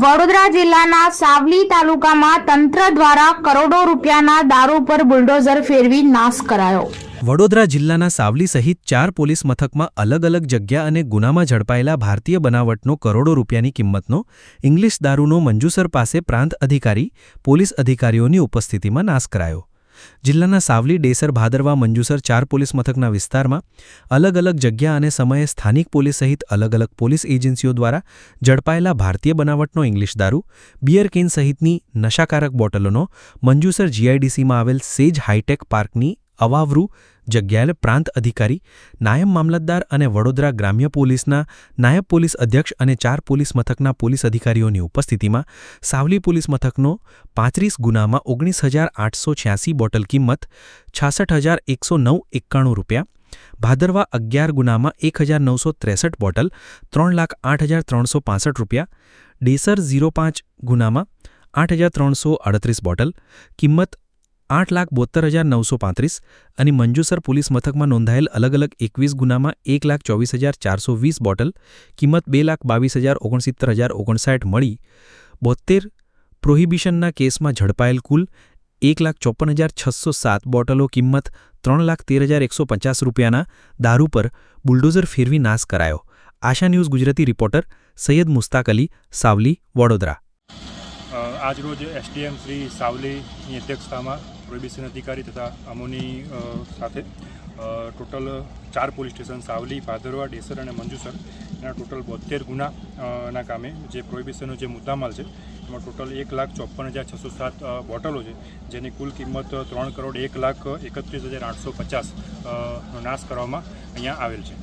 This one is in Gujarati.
વડોદરા જિલ્લાના સાવલી તાલુકામાં તંત્ર દ્વારા કરોડો રૂપિયાના દારૂ પર બુલડોઝર ફેરવી નાશ કરાયો। વડોદરા જિલ્લાના સાવલી સહિત 4 પોલીસ મથકમાં અલગ અલગ જગ્યા અને ગુનામાં ઝડપાયેલા ભારતીય બનાવટનો કરોડો રૂપિયાની કિંમતનો ઇંગ્લિશ દારૂનો મંજુસર પાસે પ્રાંત અધિકારી પોલીસ અધિકારીઓની ઉપસ્થિતિમાં નાશ કરાયો। જિલ્લાના સાવલી ડેસર ભાદરવા મંજુસર 4 પોલીસ મથકના વિસ્તારમાં અલગ અલગ જગ્યા અને સમયે સ્થાનિક પોલીસ સહિત અલગ અલગ પોલીસ એજન્સીઓ દ્વારા ઝડપાયેલા ભારતીય બનાવટનો ઇંગ્લિશ દારૂ બિયર કેન સહિતની નશાકારક બોટલોનો મંજુસર જીઆઈડીસીમાં આવેલ સેજ હાઈટેક પાર્કની અવાવરૂ જગ્યાએ પ્રાંત અધિકારી નાયબ મામલતદાર અને વડોદરા ગ્રામ્ય પોલીસના નાયબ પોલીસ અધ્યક્ષ અને 4 પોલીસ મથકના પોલીસ અધિકારીઓની ઉપસ્થિતિમાં સાવલી પોલીસ મથકનો 35 ગુનામાં 19,886 બોટલ કિંમત 66,109.91 રૂપિયા, ભાદરવા 11 ગુનામાં 1,963 બોટલ 3,08,365 રૂપિયા, ડેસર 05 ગુનામાં 8,338 બોટલ કિંમત 8,72,935 અને મંજુસર પોલીસ મથકમાં નોંધાયેલ અલગ અલગ 21 ગુનામાં 1,24,420 બોટલ કિંમત 2,22,69,59 મળી 72 પ્રોહિબિશનના કેસમાં ઝડપાયેલ કુલ 1,54,607 બોટલો કિંમત 3,13,150 રૂપિયાના દારૂ પર બુલડોઝર ફેરવી નાશ કરાયો। આશા ન્યૂઝ ગુજરાતી રિપોર્ટર સૈયદ મુસ્તાક અલી, સાવલી, વડોદરા। આજરોજ એસડીએમ શ્રી સાવલીની અધ્યક્ષતામાં પ્રોહિબિશન અધિકારી તથા અમોની સાથે ટોટલ 4 પોલીસ સ્ટેશન સાવલી, ભાદરવા, ડેસર અને મંજુસર એના ટોટલ 72 ગુનાના કામે જે પ્રોહિબિશનનો જે મુદ્દામાલ છે એમાં ટોટલ 1,54,607 બોટલો છે, જેની કુલ કિંમત 3,01,31,850 નો નાશ કરવામાં અહીંયા આવેલ છે।